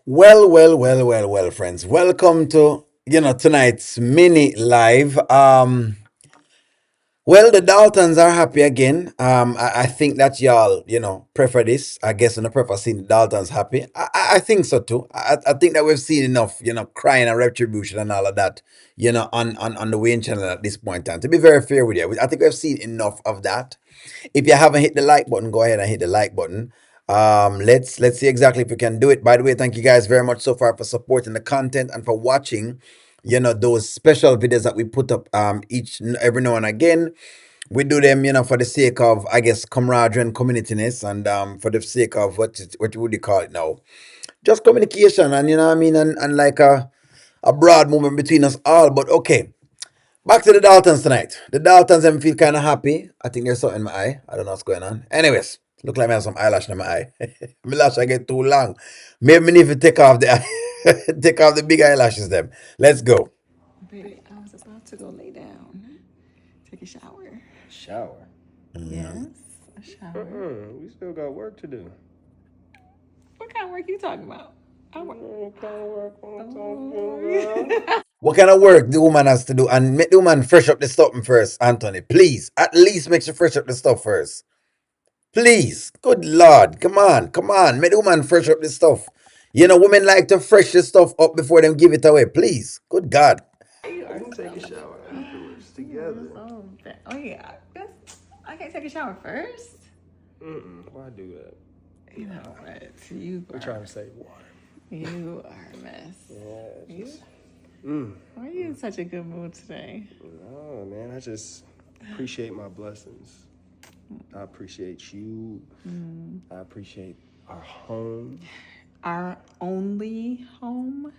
Well, friends. Welcome to tonight's mini live. The Daltons are happy again. I think that y'all prefer this. I guess and I prefer seeing the Daltons happy. I think so too. I think that we've seen enough crying and retribution and all of that on the Wayne channel at this point in time. To be very fair with you, I think we've seen enough of that. If you haven't hit the like button, go ahead and hit the like button. Let's see exactly if we can do it. By the way, thank you guys very much so far for supporting the content and for watching. Those special videos that we put up each every now and again. We do them, for the sake of, I guess, camaraderie and communityness, and for the sake of what would you call it now? Just communication, and what I mean, and like a broad movement between us all. But okay, back to the Daltons tonight. The Daltons them feel kind of happy. I think there's something in my eye. I don't know what's going on. Anyways, look like I have some eyelash in my eye. My lash I get too long. Maybe me need to take off the take off the big eyelashes. Them. Let's go. Baby, I was about to go lay down, take a shower. Shower. Yes, a shower. We still got work to do. What kind of work you talking about? I work. What kind of work I'm talking Oh. about? What kind of work the woman has to do, and make the woman fresh up the stuff first, Anthony. Please, at least make sure fresh up the stuff first. Please, good Lord, come on, make the woman fresh up the stuff. Women like to fresh the stuff up before them give it away. Please, good God. You We are can take a shower afterwards together. so bad. Oh yeah, I can't take a shower first. Why do that? You know what? You We're are, trying to save water. you are a mess. Yeah, You, just. why are you in such a good mood today? No, man. I just appreciate my blessings. I appreciate you. I appreciate our home. Our only home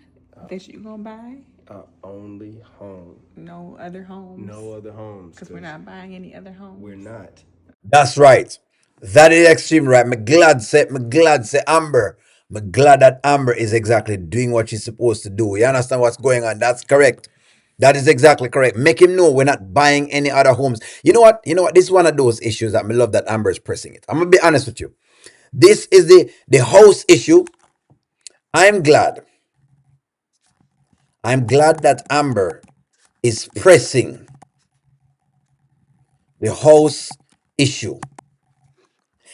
that you gonna buy? Our only home. No other homes. No other homes. Because we're not buying any other homes. We're not. That's right. That is extreme right. Me glad say Amber. Me glad that Amber is exactly doing what she's supposed to do. You understand what's going on? That's correct. That is exactly correct. Make him know we're not buying any other homes. You know what? This is one of those issues that me love that Amber is pressing it. I'm gonna be honest with you. This is the house issue. I'm glad. I'm glad that Amber is pressing the house issue.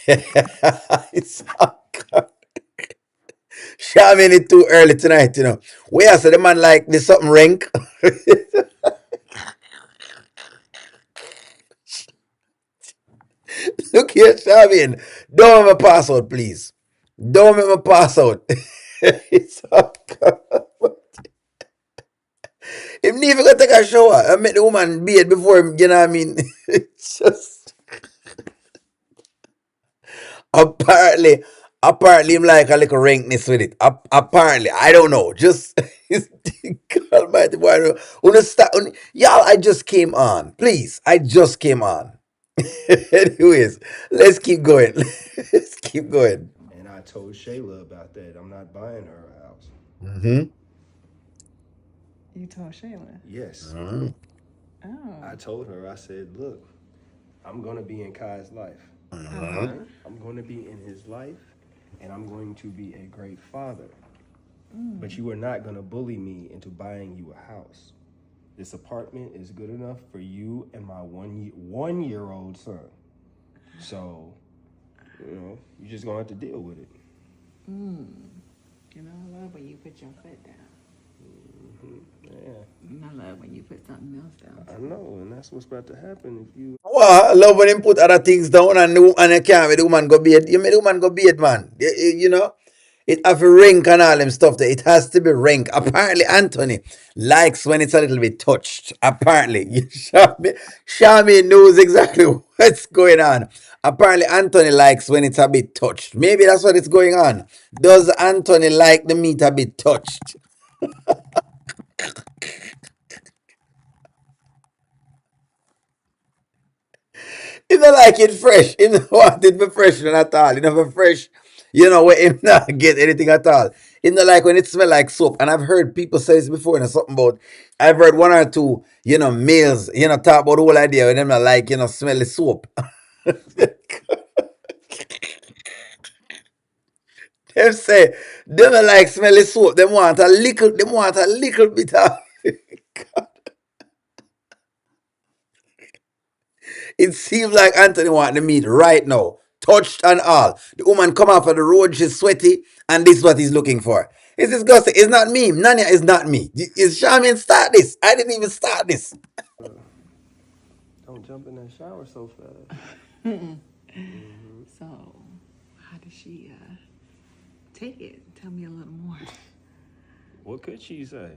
It's Shaman it too early tonight. Where said the man like this something rank? Look here, Shaman. Don't make me pass out, please. Don't make me pass out. It's him need to go take a shower and make the woman bathe before him, you know what I mean? It's just apparently him like a little rankness with it. Apparently, I don't know. Just almighty boy. Y'all, I just came on. Please, I just came on. Anyways, let's keep going. Let's keep going. And I told Shayla about that. I'm not buying her a house. Mm-hmm. You told Shayla. Yes. Mm-hmm. Oh. I told her, I said, look, I'm going to be in Kai's life. Mm-hmm. I'm going to be in his life, and I'm going to be a great father. But you are not going to bully me into buying you a house. This apartment is good enough for you and my one-year-old son. So, you're just going to have to deal with it. You know, I love when you put your foot down. Yeah, And I love when you put something else down. I know, and that's what's about to happen if you. Well, I love when him put other things down and you can't make the woman go bed. You make the woman go bed, man. It have a rank and all them stuff there. It has to be rank. Apparently, Anthony likes when it's a little bit touched. Apparently, Shami knows exactly what's going on. Apparently, Anthony likes when it's a bit touched. Maybe that's what is going on. Does Anthony like the meat a bit touched? He don't like it fresh. He don't want it for fresh at all. He never fresh. Where him not get anything at all. He don't like when it smell like soap. And I've heard people say this before, something about, I've heard one or two, males, talk about the whole idea when them not like, smell the soap. Them say, them don't like smelly soap. Them want a little bit of. It seems like Anthony want the meat right now. Touched and all. The woman come off of the road, she's sweaty, and this is what he's looking for. It's disgusting. It's not me. Nanya is not me. It's Charmin start this. I didn't even start this. Don't jump in that shower so fast. So, how does she take it? Tell me a little more. What could she say?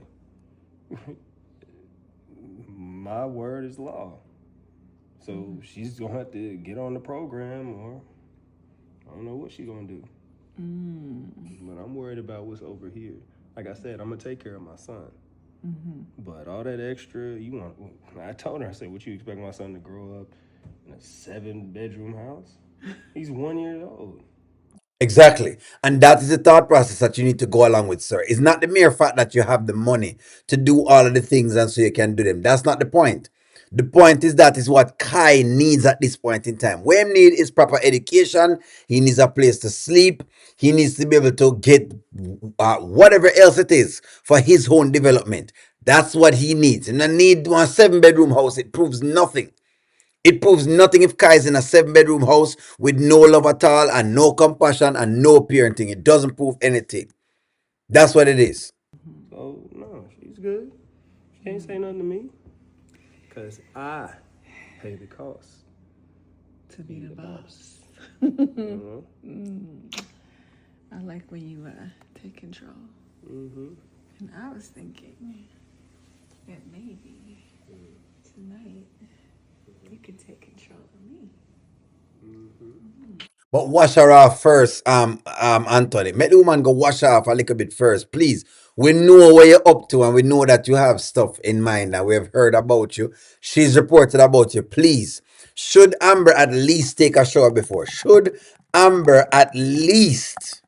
My word is law. So she's gonna have to get on the program, or I don't know what she's gonna do. But I'm worried about what's over here. Like I said, I'm gonna take care of my son. But all that extra, you want? I told her, I said, "What you expect my son to grow up in a 7-bedroom house? He's 1 year old." Exactly. And that is the thought process that you need to go along with, sir. It's not the mere fact that you have the money to do all of the things and so you can do them. That's not the point. The point is that is what Kai needs at this point in time. What he needs is proper education. He needs a place to sleep. He needs to be able to get whatever else it is for his own development. That's what he needs. And I need one 7-bedroom house. It proves nothing. It proves nothing if Kai is in a 7-bedroom house with no love at all and no compassion and no parenting. It doesn't prove anything. That's what it is. So no, she's good. She can't say nothing to me, cause I pay the cost. To be the boss. You I like when you take control. know? And I was thinking that maybe tonight you could take control of me. But wash her off first, Anthony. Make the woman go wash her off a little bit first, please. We know what you're up to and we know that you have stuff in mind that we have heard about you. She's reported about you. Please. Should Amber at least take a shower before? Should Amber at least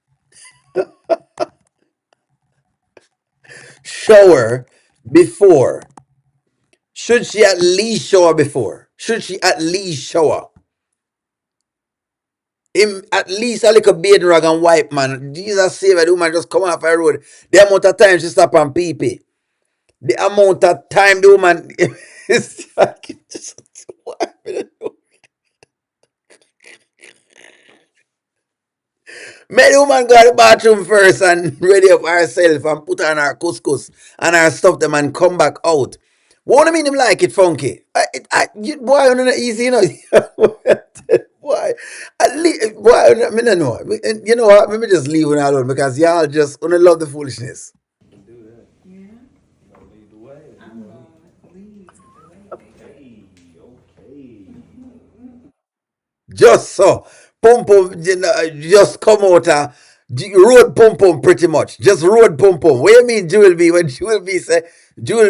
shower before? Should she at least shower before? Should she at least shower? Him at least a little bathing rag and wipe, man. Jesus save the woman just come off the road. The amount of time she stop and pee pee. The amount of time the woman is like, what? Make the woman go to the bathroom first and ready up herself and put on her couscous and her stuff them and come back out. What do you mean him like it funky? Boy, you're not easy, you know. Boy, boy, I mean, I know. You know what? Let me just leave it alone because y'all just wanna love the foolishness. Do that. Yeah, Don't lead the way. I'm gonna leave the way, baby. Okay. Just so. Pum pum, you know, just come out road pum pum pretty much. Just road pum pum. What do you mean Jewel B? When Jewel B say, do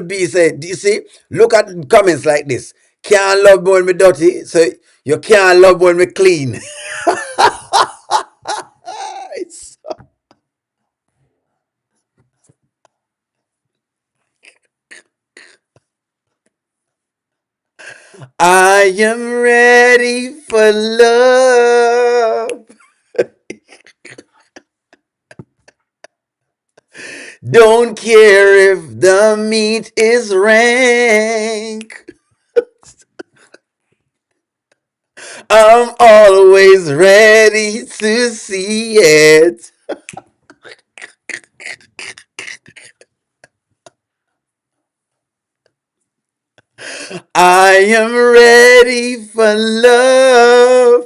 you see? Look at comments like this. Can't love me when me dirty, so you can't love when me clean. I am ready for love. Don't care if the meat is rank. I'm always ready to see it. I am ready for love.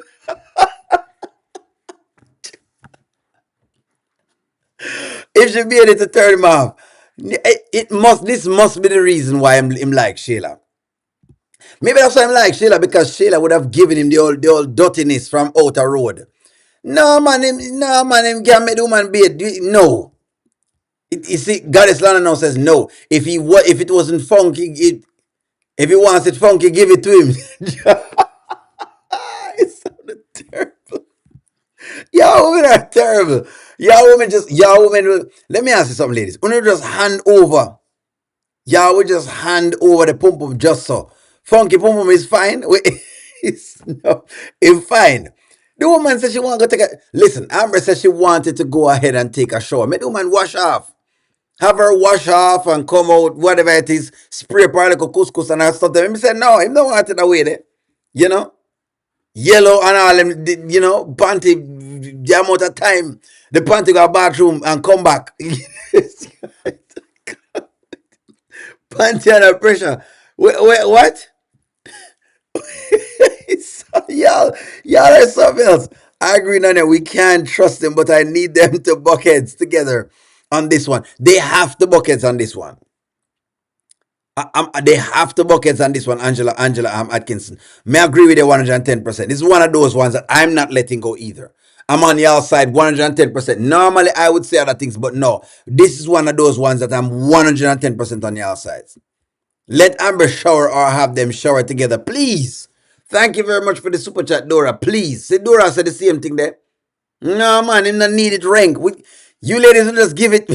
If she be able to turn him off, this must be the reason why him like Shayla. Maybe that's why I'm like Shayla because Shayla would have given him the old dirtiness from outer road. No man, him can't make the woman be no. You see, Goddess Lana now says no. If it wasn't funky, if he wants it funky, give it to him. It sounded terrible. Y'all women are terrible. Let me ask you something, ladies. When you just hand over, y'all will just hand over the pum pum just so. Funky pum pum is fine. It's no, it's fine. The woman said she want to go take a listen. Amber said she wanted to go ahead and take a shower. Make the woman wash off. Have her wash off and come out, whatever it is, spray part like a couscous and all stuff. Him said no, him don't want it away there. You know? Yellow and all them, panty, the amount of time the panty go to bathroom and come back. Panty under pressure. What? Y'all are something else. I agree on it. We can't trust them, but I need them to buck heads together on this one. They have to buck heads on this one. They have to buckets on this one, Angela Atkinson. May I agree with you 110%. This is one of those ones that I'm not letting go either. I'm on y'all side 110%. Normally, I would say other things, but no. This is one of those ones that I'm 110% on y'all sides. Let Amber shower or have them shower together, please. Thank you very much for the super chat, Dora. Please. See, Dora said the same thing there. No, man, him not need it rank. You ladies will just give it.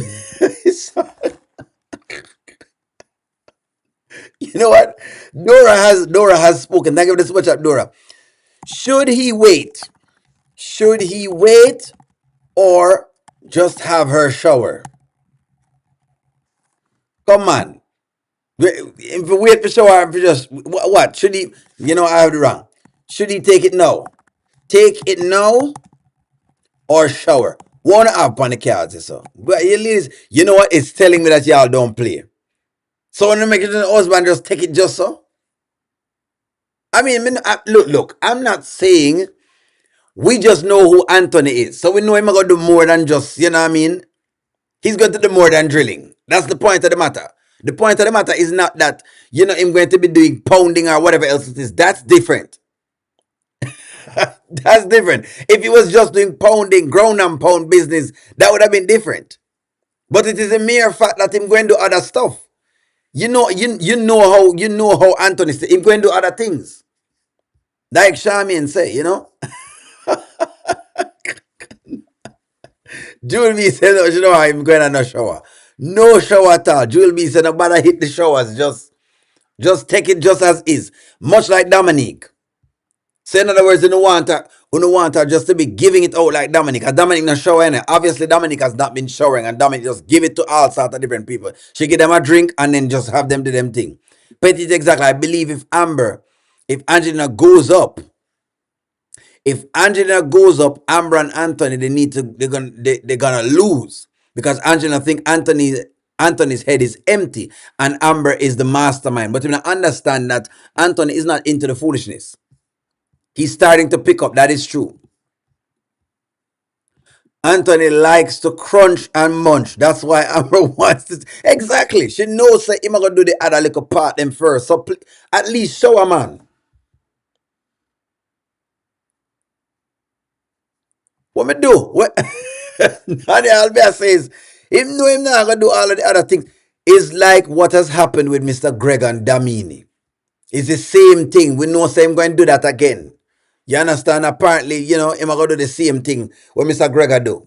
You know what? Dora has spoken. Thank you for the super chat, Dora. Should he wait? Should he wait or just have her shower? Come on. If we wait for shower, if we just what? Should he? I have it wrong. Should he take it now? Take it now or shower? Wanna have on the cards, so. But you know what? It's telling me that y'all don't play. So when you make it an husband, just take it just so. I mean, look. I'm not saying we just know who Anthony is. So we know him going to do more than just, you know what I mean? He's going to do more than drilling. That's the point of the matter. The point of the matter is not that, him going to be doing pounding or whatever else it is. That's different. That's different. If he was just doing pounding, ground and pound business, that would have been different. But it is a mere fact that him going to do other stuff. You know how Anthony say him going to do other things. Like Charmian say, Jewel B said, no, I'm going to no shower. No shower at all. Jewel B said, no matter hit the showers, just take it just as is. Much like Dominique. So in other words, you don't want her just to be giving it out like Dominique. And Dominique not showering it. Obviously, Dominique has not been showering, and Dominique just give it to all sorts of different people. She give them a drink and then just have them do them thing. Petit exactly. I believe if Angelina goes up, Amber and Anthony, they're gonna lose because Angelina think Anthony's head is empty and Amber is the mastermind. But you understand that Anthony is not into the foolishness. He's starting to pick up. That is true. Anthony likes to crunch and munch. That's why Amber wants to. Exactly. She knows that he's gonna do the other little part them first. So at least show a man. What me do? What? Nadia Albert says, him know him not gonna do all of the other things. It's like what has happened with Mr. Greg and Damini. It's the same thing. We know say him going to do that again. You understand? Apparently, him gonna do the same thing what Mr. Gregor do.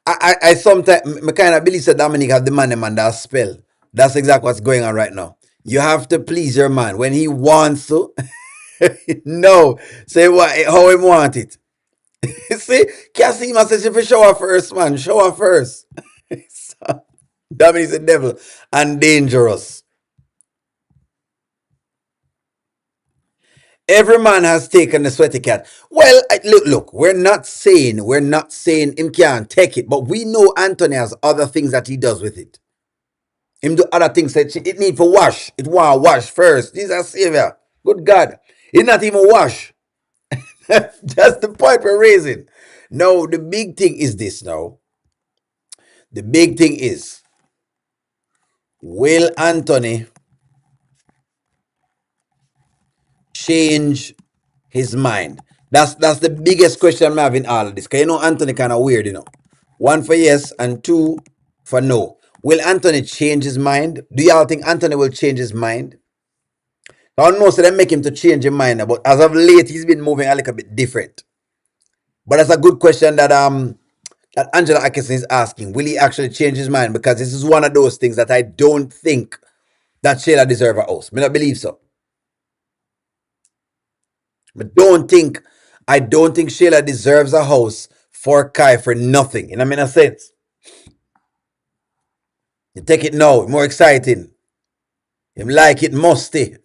I sometimes me kind of believe that Dominic have the man him under a spell. That's exactly what's going on right now. You have to please your man when he wants to. No, say what how he want it. See, Casima says if you shower first, man, shower first. So, Dominic's a devil and dangerous. Every man has taken the sweaty cat. Well, look, we're not saying him can't take it, but we know Anthony has other things that he does with it. Him do other things that it need for wash. It want wash first. He's a savior. Good God. It not even wash. That's the point we're raising. No, the big thing is this now. The big thing is, will Anthony change his mind? That's the biggest question I'm having all of this. Because Anthony kind of weird, One for yes and two for no. Will Anthony change his mind? Do y'all think Anthony will change his mind? I don't know, so they make him to change his mind, but as of late, he's been moving a little bit different. But that's a good question that Angela Atkinson is asking. Will he actually change his mind? Because this is one of those things that I don't think that Shayla deserve a house. I don't believe so. But don't think I don't think Shayla deserves a house for Kai for nothing. You know what I mean? A sense. You take it now, more exciting. Him like it musty.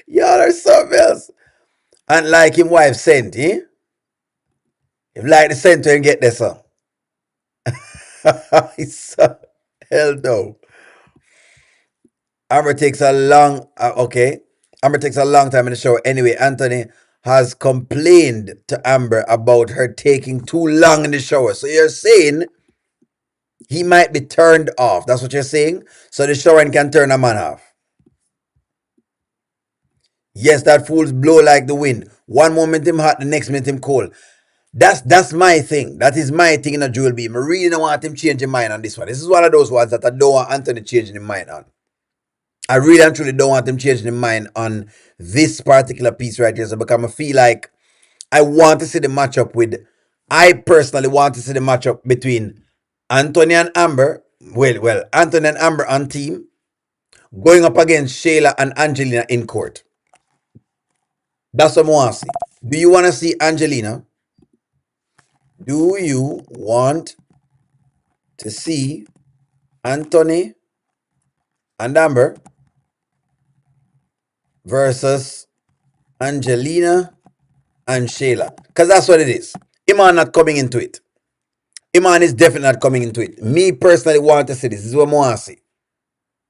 Y'all are something else. And like him wife sent, eh? Him like the center and get this son. Hell no. Amber takes a long okay. Amber takes a long time in the show. Anyway, Anthony has complained to Amber about her taking too long in the shower. So you're saying he might be turned off. That's what you're saying? So the showering can turn a man off. Yes, that fool's blow like the wind. One moment him hot, the next minute him cold. That's my thing. That is my thing in a Jewel B. I really don't want him changing mind on this one. This is one of those ones that I don't want Anthony changing his mind on. I really and truly don't want him changing his mind on this particular piece right here. So because I feel like I want to see the matchup with I personally want to see the matchup between Anthony and Amber. Well, Anthony and Amber on team going up against Shayla and Angelina in court. That's what I want to see. Do you want to see Angelina? Do you want to see Anthony and Amber versus Angelina and Shayla? Because that's what it is. Iman not coming into it. Iman is definitely not coming into it. Me personally want to see this. This is what I want to see.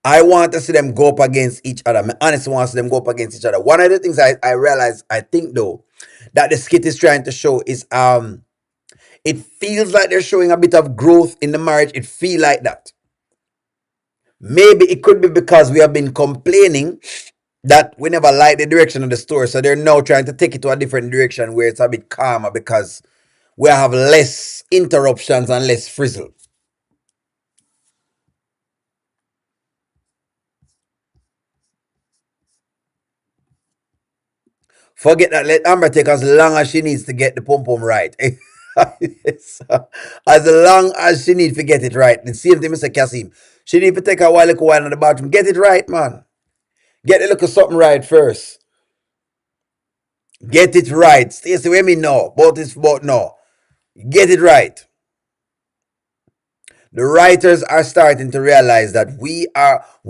I want to see them go up against each other. I honestly want to see them go up against each other. One of the things I realize, I think though, that the skit is trying to show is it feels like they're showing a bit of growth in the marriage. It feel like that. Maybe it could be because we have been complaining that we never like the direction of the story. So they're now trying to take it to a different direction where it's a bit calmer because we have less interruptions and less frizzle. Forget that. Let Amber take as long as she needs to get the pom pom right. As long as she needs to get it right. The same thing, Mr. Kasim. She need to take a while in the bathroom. Get it right, man. Get a look of something right first. Get it right. Stacey, with me now. Both is both no. Get it right. The writers are starting to realize that we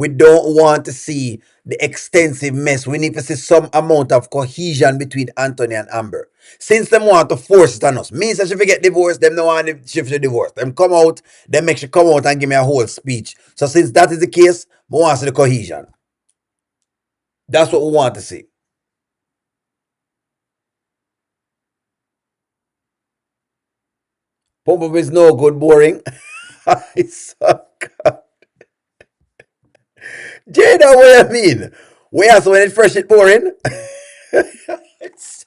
don't want to see the extensive mess. We need to see some amount of cohesion between Anthony and Amber. Since them want to force it on us. Means that she get divorced, them no want she to divorce. Them come out, them make she come out and give me a whole speech. So since that is the case, we want to see the cohesion. That's what we want to see. Pump up is no good, boring. I suck. Jada, what you mean? Where so when it's fresh, it boring? it's,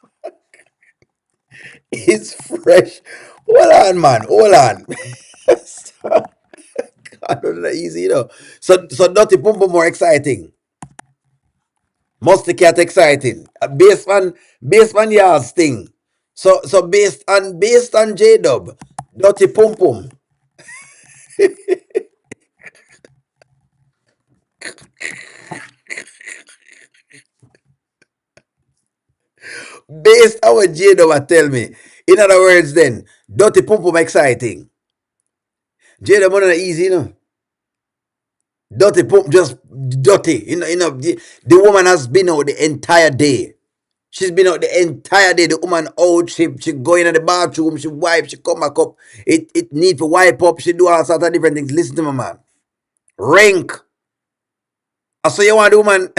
it's fresh. Hold on, man. Hold on. I don't know, easy, you know. So Dirty Pum Pum more exciting. Musty Cat exciting. Based on y'all's thing. So based on J Dub, Dirty Pum Pum. Based on what J Dub tell me. In other words, then, Dirty Pum Pum exciting. J Dub not easy, you know. Dirty pump, just dirty. The woman has been out the entire day. She's been out the entire day. The woman out, she go in the bathroom, she wipe, she come back up. It need to wipe up, she do all sorts of different things. Listen to my man. Rank. I saw you want the woman.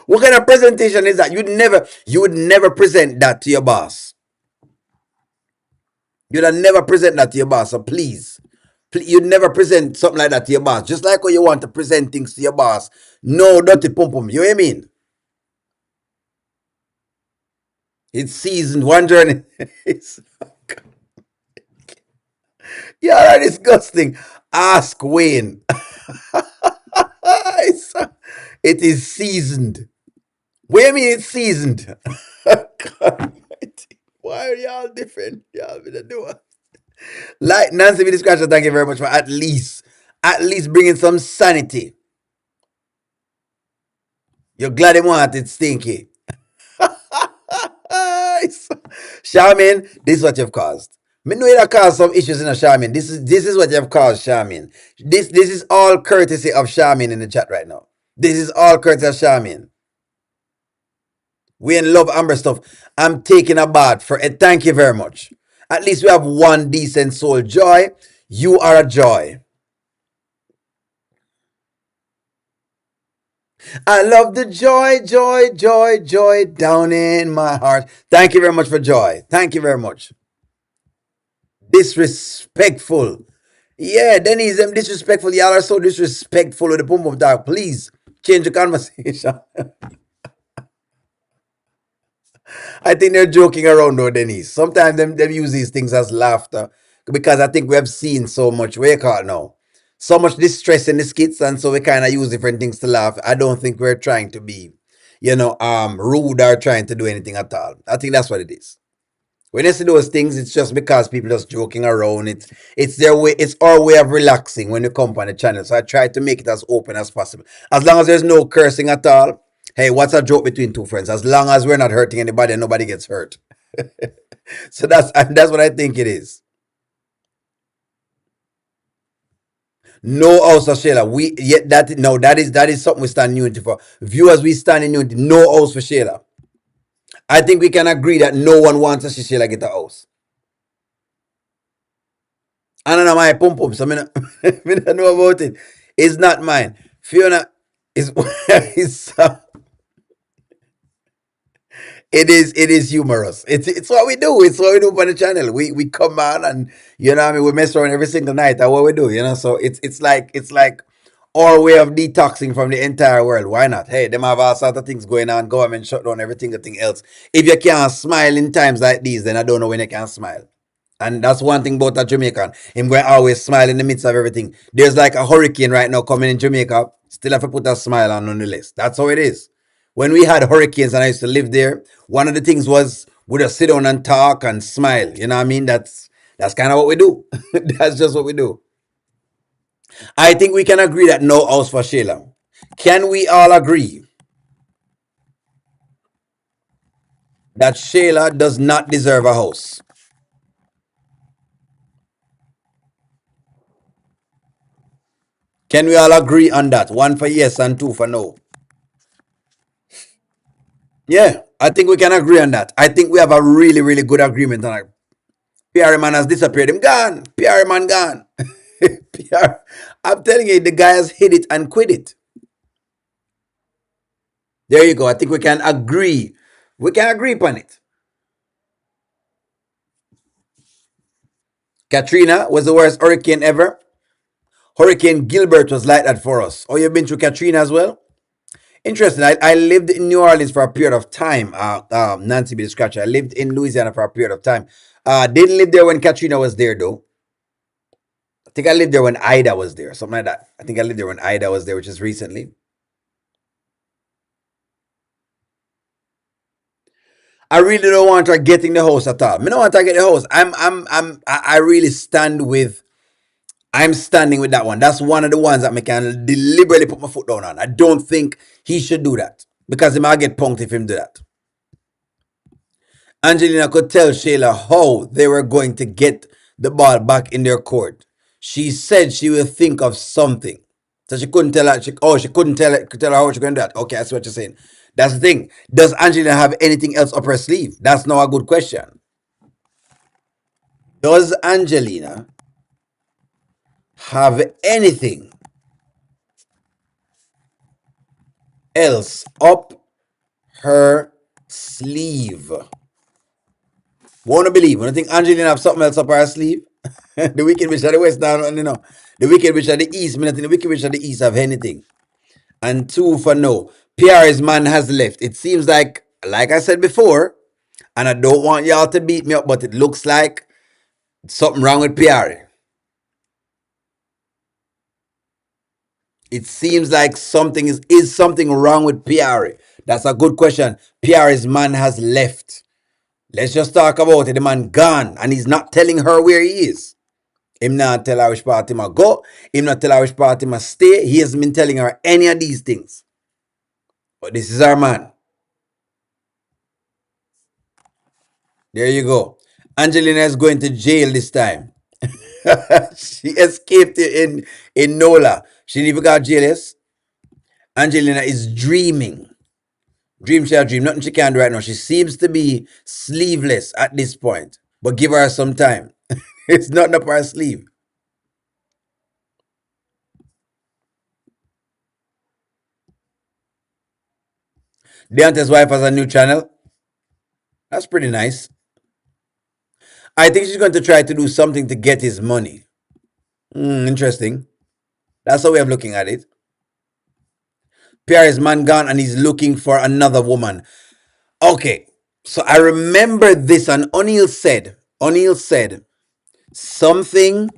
What kind of presentation is that? You would never present that to your boss. You'd have never present that to your boss, so please. You'd never present something like that to your boss. Just like when you want to present things to your boss. No dirty pum pum. You know what I mean? It's seasoned. One journey. It's, yeah, disgusting. Ask Wayne. It is seasoned. What do you mean it's seasoned? Why are y'all different? Y'all gonna do it. Like Nancy with the scratcher, thank you very much for at least bringing some sanity. You're glad him want it stinky. Charmin, this is what you've caused. Me know you have caused some issues in a Charmin. This is what you've caused, Charmin. This is all courtesy of Charmin in the chat right now. This is all courtesy of Charmin. We in love Amber stuff. I'm taking a bath for it. Thank you very much. At least we have one decent soul. Joy, you are a joy. I love the joy, joy, joy, joy down in my heart. Thank you very much for joy. Thank you very much. Disrespectful. Yeah, Denise, them disrespectful. Y'all are so disrespectful with the boom boom dog. Please change the conversation. I think they're joking around though, Denise. Sometimes them use these things as laughter because I think we have seen so much. Where you call it now? So much distress in the skits, and so we kind of use different things to laugh. I don't think we're trying to be, rude or trying to do anything at all. I think that's what it is. When you see those things, it's just because people just joking around. It's their way. It's our way of relaxing when you come on the channel. So I try to make it as open as possible. As long as there's no cursing at all. Hey, what's a joke between two friends? As long as we're not hurting anybody and nobody gets hurt. So that's what I think it is. No, also Shayla. We yet that no that is something we stand in unity for. Viewers, we stand in unity. No house for Shayla. I think we can agree that no one wants to see Shayla get a house. I don't know my pum pum, so I not, me not know about it. It's not mine. Fiona is is it is humorous. It's what we do. It's what we do on the channel. We come on and what I mean we mess around every single night. That's what we do. So it's like our way of detoxing from the entire world. Why not? Hey, them have all sorts of things going on. Government shut down everything else. If you can't smile in times like these, then I don't know when you can smile. And that's one thing about a Jamaican. Him going always smile in the midst of everything. There's like a hurricane right now coming in Jamaica. Still have to put a smile on the list. That's how it is. When we had hurricanes and I used to live there, one of the things was we just sit down and talk and smile. You know what I mean? That's kind of what we do. That's just what we do. I think we can agree that no house for Shayla. Can we all agree that Shayla does not deserve a house? Can we all agree on that? One for yes and two for no. Yeah, I think we can agree on that. I think we have a really, really good agreement on it. PR man has disappeared. Him gone. PR man gone. PR. I'm telling you, the guy has hit it and quit it. There you go. I think we can agree. We can agree upon it. Katrina was the worst hurricane ever. Hurricane Gilbert was like that for us. Oh, you've been through Katrina as well? Interesting. I lived in New Orleans for a period of time. Nancy be the scratcher. I lived in Louisiana for a period of time. Didn't live there when Katrina was there though. I think I lived there when Ida was there, something like that. I think I lived there when Ida was there, which is recently. I really don't want her getting the house at all. I don't want her to get the house. I really stand with. I'm standing with that one. That's one of the ones that I can deliberately put my foot down on. I don't think he should do that because he might get punked if him do that. Angelina could tell Shayla how they were going to get the ball back in their court. She said she will think of something. So she couldn't tell her. She couldn't tell her how she going to do that. Okay, I see what you're saying. That's the thing. Does Angelina have anything else up her sleeve? That's now a good question. Does Angelina have anything else up her sleeve? Wanna believe? When I think Angelina have something else up her sleeve, the wicked witch of the west down, the wicked witch of the east. I think the wicked witch of the east have anything. And two for no. PR's man has left. It seems like I said before, and I don't want y'all to beat me up, but it looks like something wrong with PR. It seems like something is something wrong with PR. That's a good question. PR's man has left. Let's just talk about it. The man gone, and he's not telling her where he is. Him not tell her which part him a go. Him not tell her which part him a stay. He hasn't been telling her any of these things. But this is our man. There you go. Angelina is going to jail this time. She escaped in Nola. She didn't even got jail, yes? Angelina is dreaming. Dream shall dream. Nothing she can do right now. She seems to be sleeveless at this point. But give her some time. It's nothing up her sleeve. Deontay's wife has a new channel. That's pretty nice. I think she's going to try to do something to get his money. Interesting. That's a way of looking at it. Pierre is man gone and he's looking for another woman. Okay. So I remember this, and O'Neill said, something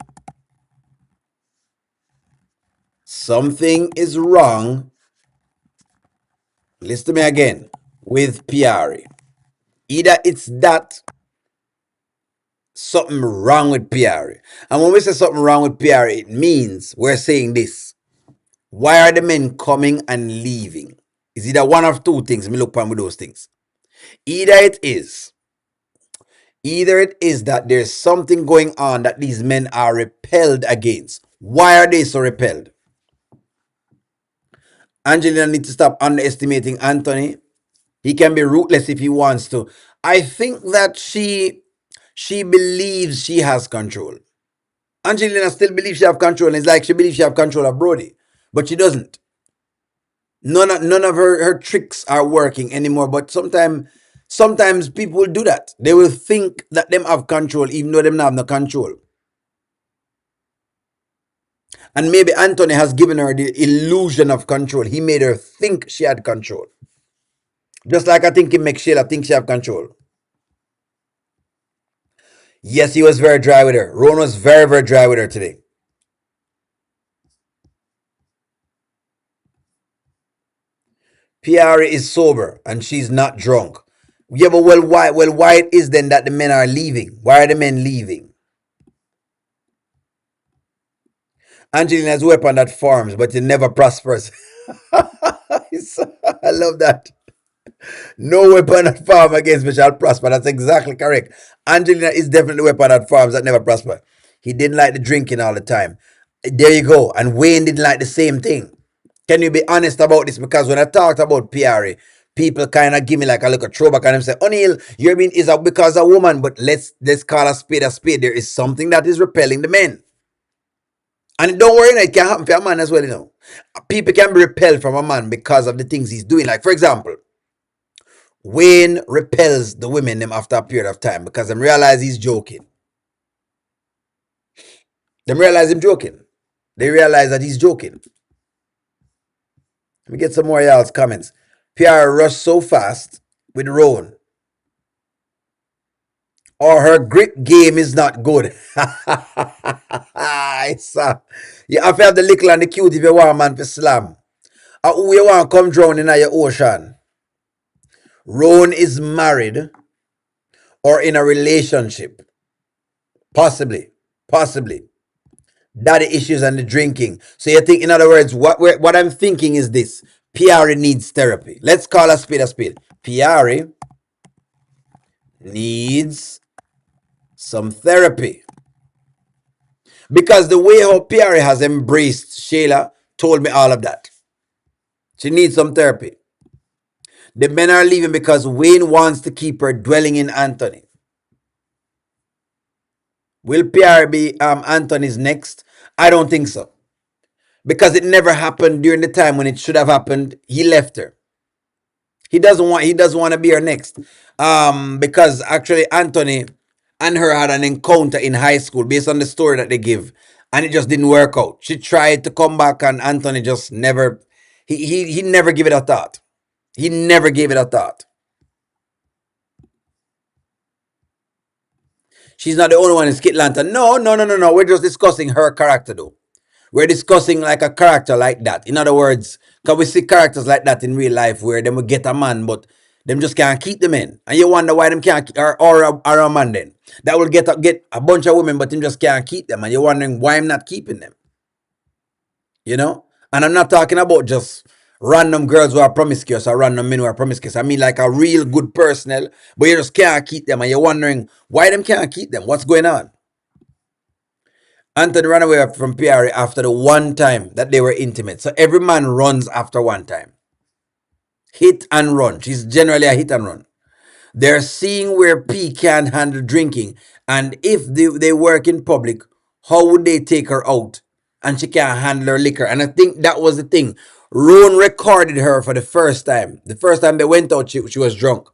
is wrong. Listen to me again. With Pierre. Either it's that something wrong with Pierre. And when we say something wrong with Pierre, it means we're saying this. Why are the men coming and leaving? Is either one of two things. Me look upon with those things. Either it is Either it is that there's something going on that these men are repelled against. Why are they so repelled? Angelina needs to stop underestimating Anthony. He can be ruthless if he wants to. I think that she believes she has control. Angelina still believes she have control. And it's like she believes she have control of Brody, but she doesn't. None of her tricks are working anymore. But sometimes people will do that. They will think that them have control, even though them not have no control. And maybe Anthony has given her the illusion of control. He made her think she had control. Just like I think he makes Shayla think she have control. Yes, he was very dry with her. Ron was very, very dry with her today. Piara is sober and she's not drunk. Yeah, but why it is then that the men are leaving? Why are the men leaving? Angelina's weapon that forms, but it never prospers. I love that. No weapon that form against me shall prosper. That's exactly correct. Angelina is definitely the weapon that forms that never prosper. He didn't like the drinking all the time. There you go. And Wayne didn't like the same thing. Can you be honest about this? Because when I talked about PRA, people kind of give me like a little throwback and say, O'Neill, you're being is because a woman, but let's call a spade a spade. There is something that is repelling the men. And don't worry, it can happen for a man as well, you know. People can be repelled from a man because of the things he's doing. Like, for example, Wayne repels the women them after a period of time because them realize he's joking. Them realize him joking. They realize that he's joking. Let me get some more of y'all's comments. PR rushed so fast with Rowan. Or her grip game is not good. It's, you have to have the little and the cute if you want a man to slam. Who you want to come drown in your ocean? Rowan is married or in a relationship. Possibly. Possibly. Daddy issues and the drinking. So you think, in other words, what I'm thinking is this. Piari needs therapy. Let's call a spade a spade. Piari needs some therapy. Because the way how Piari has embraced Shayla told me all of that. She needs some therapy. The men are leaving because Wayne wants to keep her dwelling in Anthony. Will Piari be Anthony's next? I don't think so. Because it never happened during the time when it should have happened. He left her. He doesn't want to be her next. Because actually Anthony and her had an encounter in high school based on the story that they give, and it just didn't work out. She tried to come back and Anthony just never he never gave it a thought. He never gave it a thought. She's not the only one in Skitlanta. No. We're just discussing her character though. We're discussing like a character like that. In other words, because we see characters like that in real life where them will get a man, but them just can't keep them in. And you wonder why them can't, or a man then. That will get a bunch of women, but them just can't keep them. And you're wondering why I'm not keeping them. You know? And I'm not talking about just random girls who are promiscuous or random men who are promiscuous. I mean like a real good personnel, but you just can't keep them and you're wondering why them can't keep them. What's going on? Anthony ran away from Pierre after the one time that they were intimate. So every man runs after one time. Hit and run. She's generally a hit and run. They're seeing where P can't handle drinking. And if they work in public, how would they take her out? And she can't handle her liquor. And I think that was the thing. Roan recorded her for the first time. The first time they went out, she was drunk.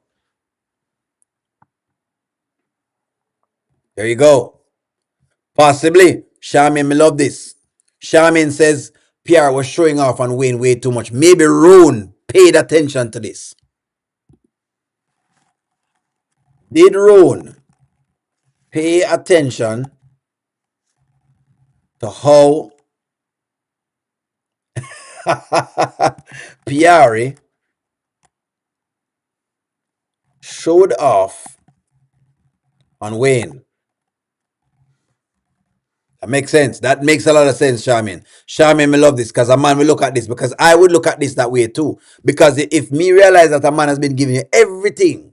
There you go. Possibly. Charmaine, me love this. Charmaine says Pierre was showing off on Wayne way too much. Maybe Roan paid attention to this. Did Roan pay attention to how Pierre showed off on Wayne? That makes sense. That makes a lot of sense, Charmaine. Charmaine, me love this because a man will look at this because I would look at this that way too. Because if me realize that a man has been giving you everything,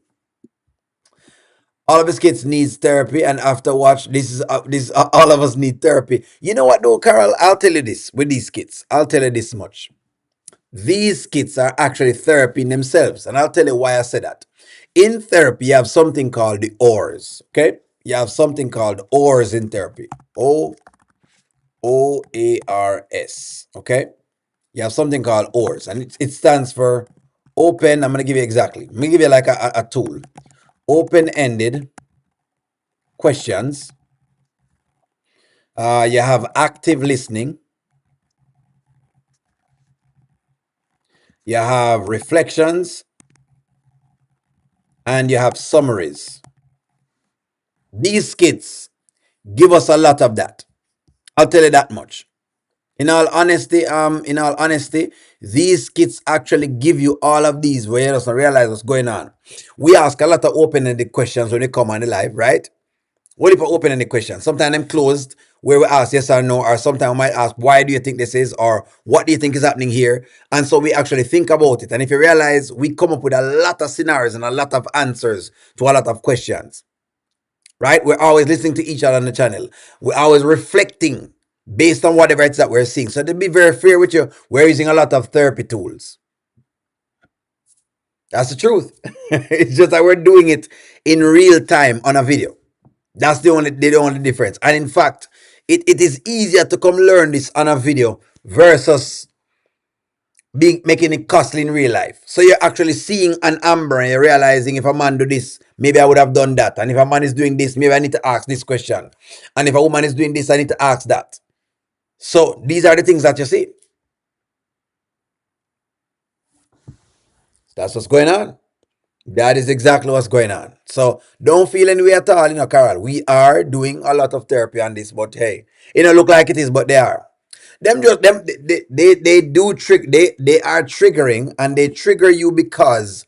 all of his kids needs therapy, and after watch, all of us need therapy. You know what though, Carol? I'll tell you this with these kids. I'll tell you this much. These kids are actually therapy in themselves, and I'll tell you why I say that. In therapy, you have something called the ORS. Okay, you have something called ORS in therapy. OARS. Okay, you have something called ORS, and it stands for open. I'm gonna give you exactly. I'm gonna give you like a tool. Open-ended questions. You have active listening. You have reflections, and you have summaries. These skits give us a lot of that. I'll tell you that much. In all honesty, these skits actually give you all of these where you just don't realize what's going on. We ask a lot of open-ended questions when we come on the live, right? What if we open-ended questions? Sometimes I'm closed where we ask yes or no, or sometimes we might ask why do you think this is, or what do you think is happening here? And so we actually think about it. And if you realize, we come up with a lot of scenarios and a lot of answers to a lot of questions, right? We're always listening to each other on the channel. We're always reflecting based on whatever it's that we're seeing. So to be very fair with you, we're using a lot of therapy tools. That's the truth. It's just that we're doing it in real time on a video. That's the only difference. And in fact, it is easier to come learn this on a video versus making it costly in real life. So you're actually seeing an amber and you're realizing if a man do this, maybe I would have done that. And if a man is doing this, maybe I need to ask this question. And if a woman is doing this, I need to ask that. So these are the things that you see. That's what's going on. That is exactly what's going on. So don't feel any way at all, Carol. We are doing a lot of therapy on this, but hey, it don't look like it is, but they are. They do trick they are triggering, and they trigger you because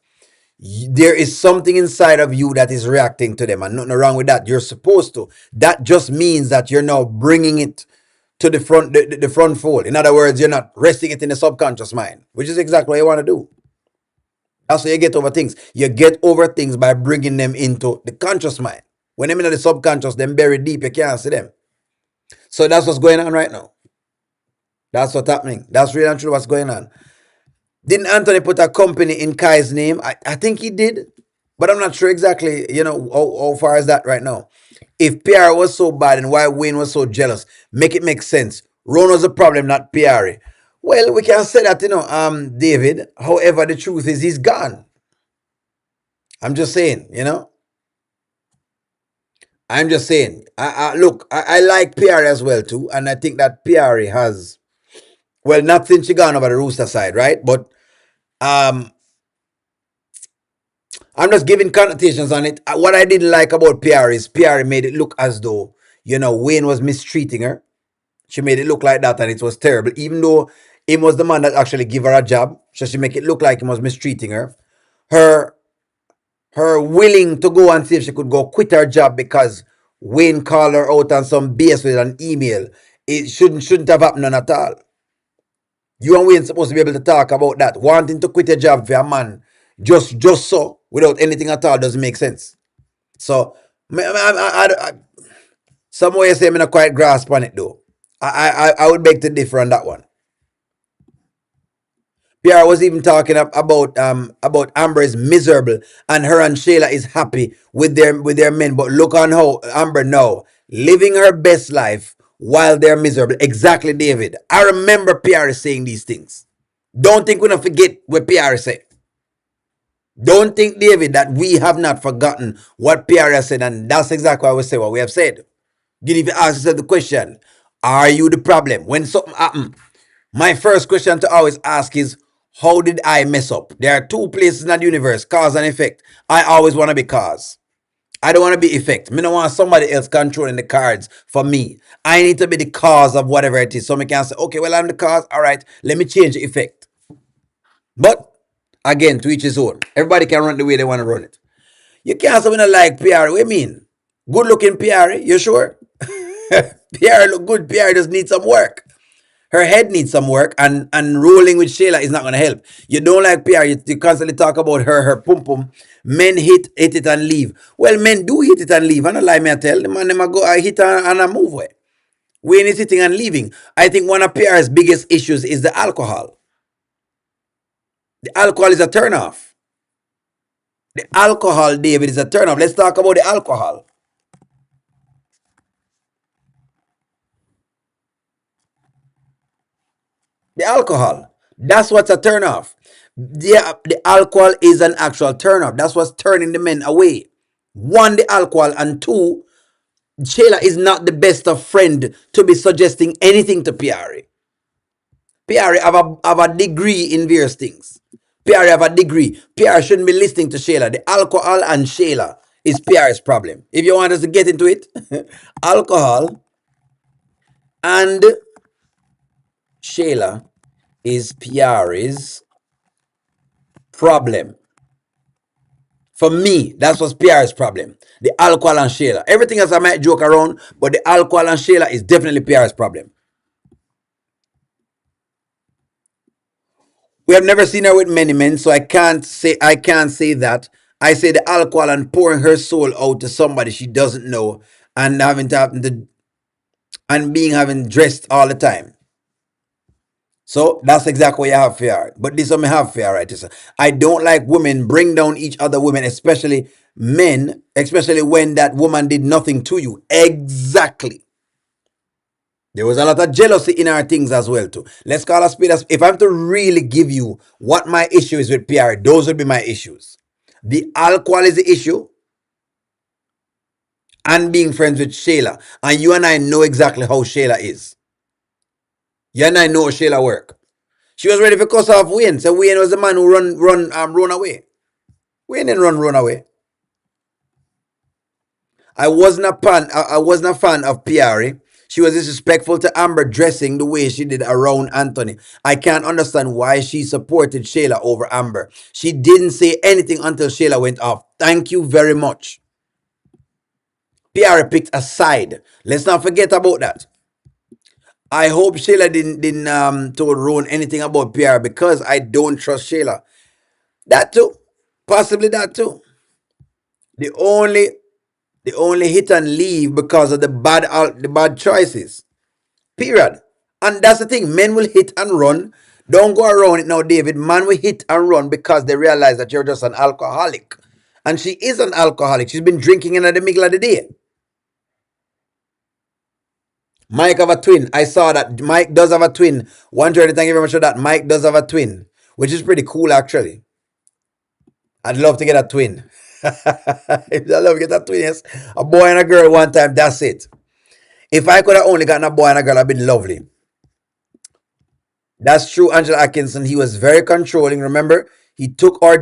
there is something inside of you that is reacting to them, and nothing wrong with that. You're supposed to. That just means that you're now bringing it to the front fold. In other words, you're not resting it in the subconscious mind, which is exactly what you want to do. That's how you get over things. You get over things by bringing them into the conscious mind. When they're in the subconscious, them buried deep, you can't see them. So that's what's going on right now. That's what's happening. That's really and truly what's going on. Didn't Anthony put a company in Kai's name? I think he did, but I'm not sure exactly, how far is that right now. If PR was so bad and why Wayne was so jealous, make it make sense. Ron was the problem, not PR. Well, we can say that, David. However, the truth is he's gone. I'm just saying. I'm just saying. Look, I like PR as well too, and I think that PR has, well, not since she gone over the Rooster side, right? But um, I'm just giving connotations on it. What I didn't like about PR is PR made it look as though, Wayne was mistreating her. She made it look like that, and it was terrible. Even though him was the man that actually gave her a job, so she make it look like he was mistreating her. Her her willing to go and see if she could go quit her job because Wayne called her out on some BS with an email. It shouldn't have happened none at all. You and Wayne supposed to be able to talk about that. Wanting to quit a job for a man just so without anything at all doesn't make sense. So some way you say me not quite grasp on it though. I would beg to differ on that one. Pierre was even talking about Amber is miserable and her and Shayla is happy with their men. But look on how Amber now living her best life while they're miserable. Exactly, David. I remember Pierre saying these things. Don't think we don't forget what Pierre said. Don't think, David, that we have not forgotten what Pierre has said, and that's exactly what we say what we have said. You need to ask yourself the question: are you the problem? When something happens, my first question to always ask is, how did I mess up? There are two places in the universe, cause and effect. I always want to be cause. I don't want to be effect. I don't want somebody else controlling the cards for me. I need to be the cause of whatever it is. So I can say, okay, well, I'm the cause. All right, let me change the effect. But again, to each his own. Everybody can run the way they want to run it. You can't say we not like PR. What do you mean? Good looking PR, you sure? PR look good. PR just needs some work. Her head needs some work, and rolling with Shayla is not going to help. You don't like PR. You constantly talk about her pum pum. Men hit it and leave. Well, men do hit it and leave. I don't lie, me I tell. The man them a go I hit and I move away. Wayne is hitting and leaving. I think one of PR's biggest issues is the alcohol. The alcohol is a turnoff. The alcohol, David, is a turnoff. Let's talk about the alcohol. The alcohol. That's what's a turnoff. The alcohol is an actual turnoff. That's what's turning the men away. One, the alcohol, and two, Shayla is not the best of friend to be suggesting anything to Piari. Piari have a degree in various things. Piari have a degree. Piari shouldn't be listening to Shayla. The alcohol and Shayla is Piari's problem. If you want us to get into it, alcohol and Shayla is Piari's problem. For me, that's what's PR's problem. The alcohol and Shayla. Everything else I might joke around, but the alcohol and Shayla is definitely PR's problem. We have never seen her with many men, so I can't say that. I say the alcohol and pouring her soul out to somebody she doesn't know and having to happen to and being having dressed all the time. So that's exactly what you have fear. But this one I have fear, right? I don't like women bring down each other women, especially men, especially when that woman did nothing to you. Exactly. There was a lot of jealousy in our things as well too. Let's call a spade. If I'm to really give you what my issue is with PR, those would be my issues. The alcohol is the issue, and being friends with Shayla. And you and I know exactly how Shayla is. You and I know how Shayla work. She was ready for cuss off Wayne. So Wayne was the man who run away. Wayne didn't run away. I wasn't a fan of Piari. She was disrespectful to Amber dressing the way she did around Anthony. I can't understand why she supported Shayla over Amber. She didn't say anything until Shayla went off. Thank you very much. Piari picked a side. Let's not forget about that. I hope Shayla didn't told Rowan anything about Piari because I don't trust Shayla. That too. Possibly that too. The only hit and leave because of the bad choices. Period. And that's the thing. Men will hit and run. Don't go around it now, David. Man will hit and run because they realize that you're just an alcoholic. And she is an alcoholic. She's been drinking in the middle of the day. Mike have a twin. I saw that Mike does have a twin. 130, thank you very much for that. Mike does have a twin, which is pretty cool actually. I'd love to get a twin. I'd love to get a twin, yes. A boy and a girl one time, that's it. If I could have only gotten a boy and a girl, I'd been lovely. That's true, Angela Atkinson. He was very controlling. Remember, he took her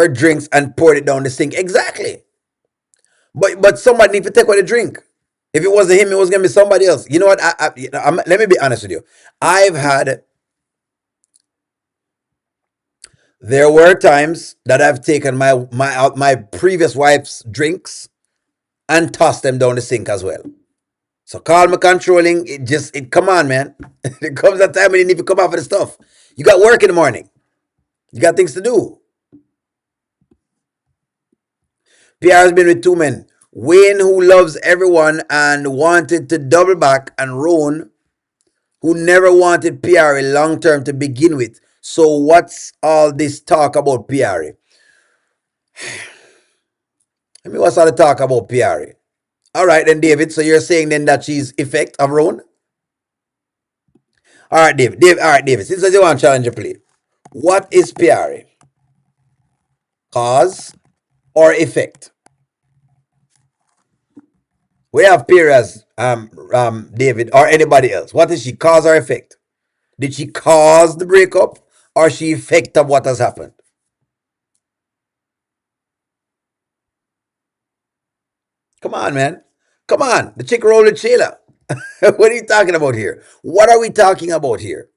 drinks and poured it down the sink. Exactly. But somebody need to take away the drink. If it wasn't him, it was gonna be somebody else. You know what? Let me be honest with you. I've had There were times that I've taken my previous wife's drinks and tossed them down the sink as well. So call me controlling. It come on, man. There comes a time when you need to come out for the stuff. You got work in the morning. You got things to do. PR has been with two men. Wayne, who loves everyone and wanted to double back, and Roan, who never wanted PR long term to begin with. So what's all this talk about PR? I mean, what's all the talk about PR? All right, then, David. So you're saying then that she's effect of Roan? All right, David. All right, David. Since you want to challenge your play, what is PR? Cause or effect? We have PR as David or anybody else. What is she? Cause or effect? Did she cause the breakup or she effect of what has happened? Come on, man. Come on. The chick rolled with Shayla. What are you talking about here? What are we talking about here?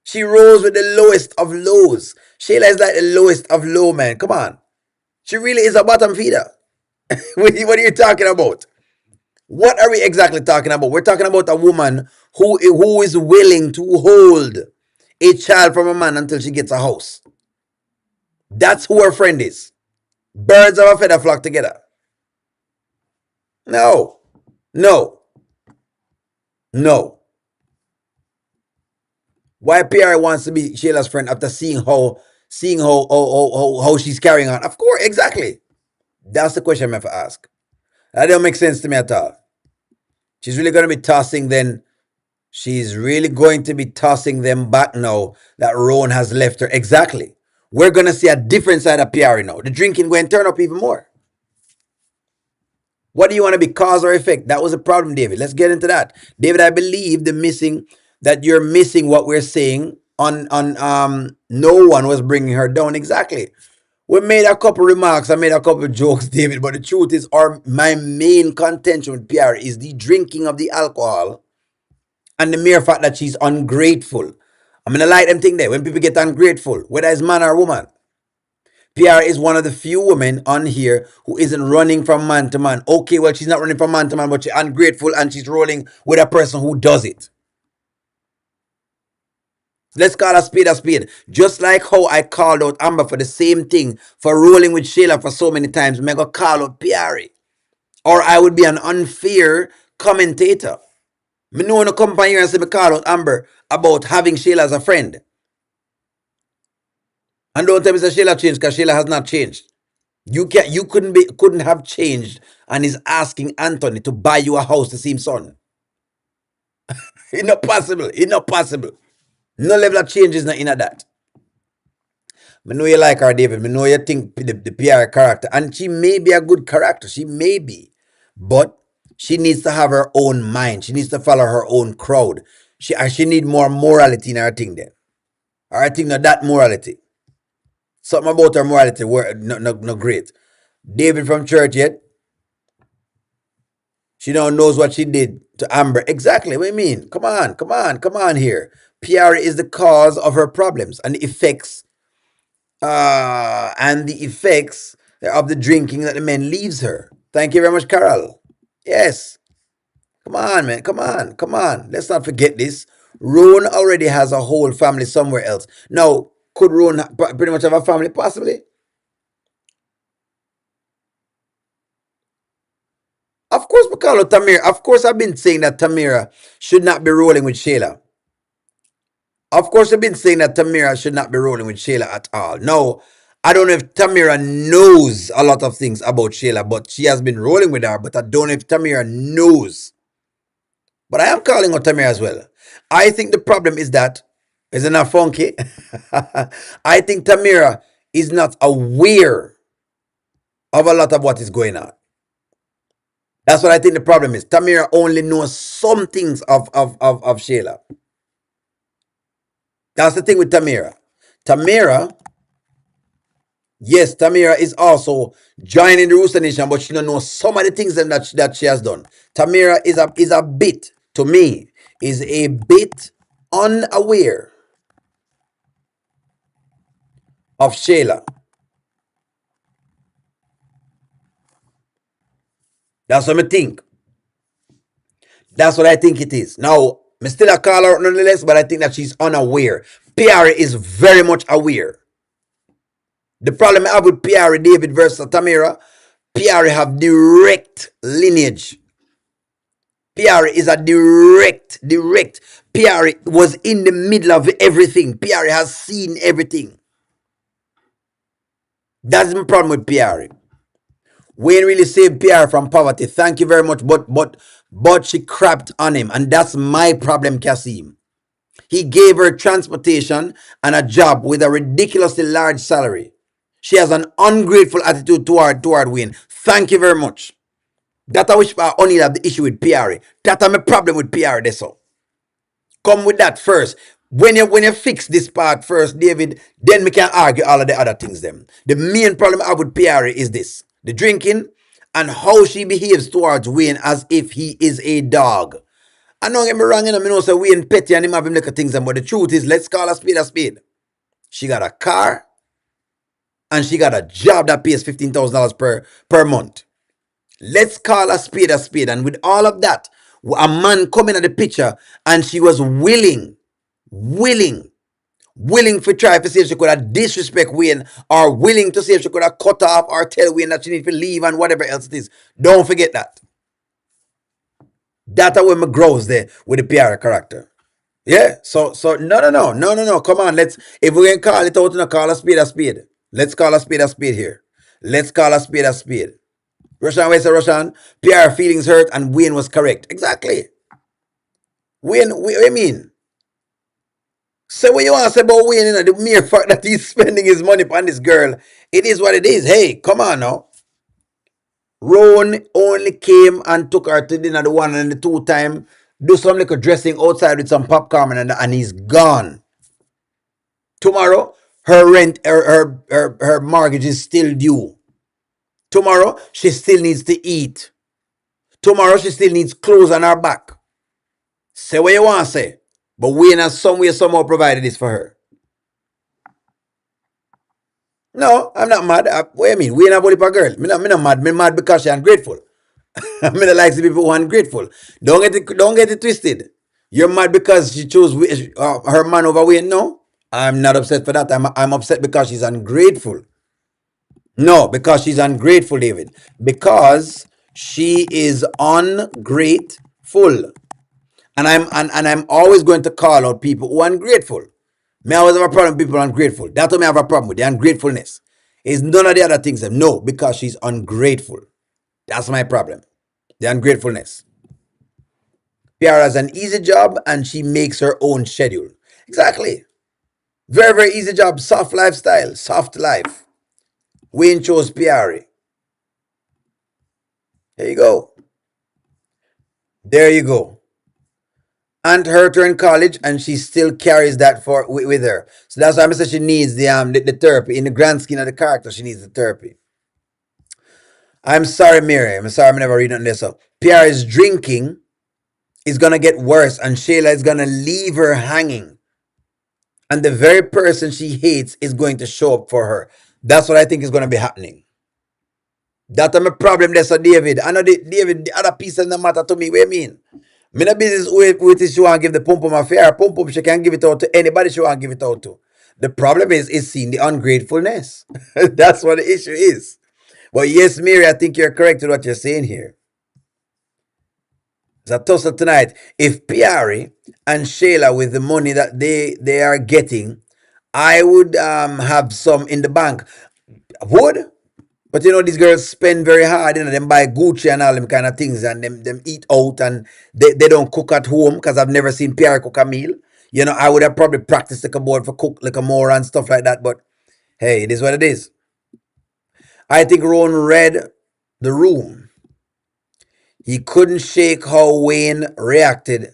She rose with the lowest of lows. Shayla is like the lowest of low, man. Come on. She really is a bottom feeder. What are you talking about? What are we exactly talking about? We're talking about a woman who is willing to hold a child from a man until she gets a house. That's who her friend is. Birds of a feather flock together. No, no, no. Why PR wants to be Shayla's friend after seeing how she's carrying on? Of course, exactly. That's the question I'm have to ask. That don't make sense to me at all. She's really gonna be tossing then. She's really going to be tossing them back now that Rowan has left her. Exactly. We're gonna see a different side of PR now. The drinking going to turn up even more. What do you want to be, cause or effect? That was a problem, David. Let's get into that. David, I believe that you're missing what we're saying on no one was bringing her down. Exactly. We made a couple remarks, I made a couple jokes, David, but the truth is my main contention with PR is the drinking of the alcohol and the mere fact that she's ungrateful. I'm gonna like them thing there. When people get ungrateful, whether it's man or woman, PR is one of the few women on here who isn't running from man to man. Okay, well, she's not running from man to man, but she's ungrateful and she's rolling with a person who does it. Let's call a spade a spade. Just like how I called out Amber for the same thing, for rolling with Shayla for so many times, I'm going to call out PR. Or I would be an unfair commentator. Me no one to come here and say me call out Amber about having Shayla as a friend. And don't tell me that Shayla changed, because Shayla has not changed. You couldn't have changed and is asking Anthony to buy you a house to see him son. It's not possible. It's not possible. No level of change is not in that. I know you like her, David. I know you think the PR character. And she may be a good character. She may be. But she needs to have her own mind. She needs to follow her own crowd. She need more morality in her thing then. Her thing not that morality. Something about her morality were no great. David from church yet? She now knows what she did to Amber. Exactly. What do you mean? Come on, come on, come on here. PR is the cause of her problems and the effects of the drinking that the man leaves her. Thank you very much, Carol. Yes. Come on, man. Come on. Come on. Let's not forget this. Roan already has a whole family somewhere else. Now, could Roan pretty much have a family? Possibly. Of course, Mikalo Tamira. Of course, I've been saying that Tamira should not be rolling with Shayla. Of course, I've been saying that Tamira should not be rolling with Shayla at all. No, I don't know if Tamira knows a lot of things about Shayla, but she has been rolling with her. But I don't know if Tamira knows. But I am calling out Tamira as well. I think the problem is that, isn't that funky? I think Tamira is not aware of a lot of what is going on. That's what I think the problem is. Tamira only knows some things of Shayla. That's the thing with Tamira. Tamira, yes, Tamira is also joining the Rooster Nation, but she don't know some of the things that she has done. Tamira is a bit, to me, is a bit unaware of Shayla. That's what I think. That's what I think it is. Now, me still a call her out nonetheless, but I think that she's unaware. PR is very much aware. The problem I have with PR David versus Tamira, PR have direct lineage. PR is a direct. PR was in the middle of everything. PR has seen everything. That's my problem with PR. Wayne really saved PR from poverty. Thank you very much. But she crapped on him. And that's my problem, Kasim. He gave her transportation and a job with a ridiculously large salary. She has an ungrateful attitude toward Wayne. Thank you very much. That I wish I only have the issue with PR. That I'm a problem with PR. That's all. Come with that first. When you fix this part first, David, then we can argue all of the other things. Them. The main problem I have with PR is this: the drinking and how she behaves towards Wayne as if he is a dog. And don't get me wrong, I know say Wayne petty and him have him little things, but the truth is, let's call a spade a spade. She got a car and she got a job that pays $15,000 per month. Let's call a spade a spade. And with all of that, a man coming at the picture and she was willing, willing to try to see if she could have disrespect Wayne or willing to see if she could have cut off or tell Wayne that she need to leave and whatever else it is. Don't forget that. That's where my grows there with the PR character. Yeah. So no. Come on. Let's if we can call it out, call a spade a spade. Let's call a spade a spade here. Let's call a spade a spade. Roshan, where's Roshan? PR feelings hurt and Wayne was correct. Exactly. Wayne, what do you mean? Say what you want to say about Wayne, the mere fact that he's spending his money on this girl, it is what it is. Hey, come on now. Rowan only came and took her to dinner the one and the two time, do some little dressing outside with some popcorn and he's gone. Tomorrow, her rent, her mortgage is still due. Tomorrow, she still needs to eat. Tomorrow, she still needs clothes on her back. Say what you want to say. But Wayne has some way, somehow provided this for her. No, I'm not mad. What do you mean? Wayne a bully for girl. Me not mad. Me mad because she ungrateful. Me not like the people who are ungrateful. Don't get it twisted. You're mad because she chose her man over Wayne? No, I'm not upset for that. I'm upset because she's ungrateful. No, because she's ungrateful, David. Because she is ungrateful. And I'm always going to call out people who are ungrateful. May I always have a problem with people ungrateful. That's what I have a problem with, the ungratefulness. It's none of the other things. No, because she's ungrateful. That's my problem. The ungratefulness. PR has an easy job and she makes her own schedule. Exactly. Very, very easy job. Soft lifestyle. Soft life. Wayne chose PR. There you go. There you go. Aunt hurt her in college and she still carries that with her. So that's why I say she needs the therapy. In the grand scheme of the character, she needs the therapy. I'm sorry, Mary. I'm sorry I'm never reading this up. PR is drinking is gonna get worse and Shayla is gonna leave her hanging. And the very person she hates is going to show up for her. That's what I think is gonna be happening. That's my problem there, so David. I know David, the other piece doesn't matter to me. What do you mean? Me no business with this she want to give the pum pum a fair pum pum. She can give it out to anybody she want to give it out to. The problem is seeing the ungratefulness. That's what the issue is. But yes, Mary, I think you're correct with what you're saying here. It's a tussle tonight. If Piari and Shayla with the money that they are getting, I would have some in the bank. Would? But these girls spend very hard, them buy Gucci and all them kind of things, and them eat out and they don't cook at home because I've never seen Pierre cook a meal. I would have probably practiced like a board for cook like a more and stuff like that, but hey, it is what it is. I think Rowan read the room. He couldn't shake how Wayne reacted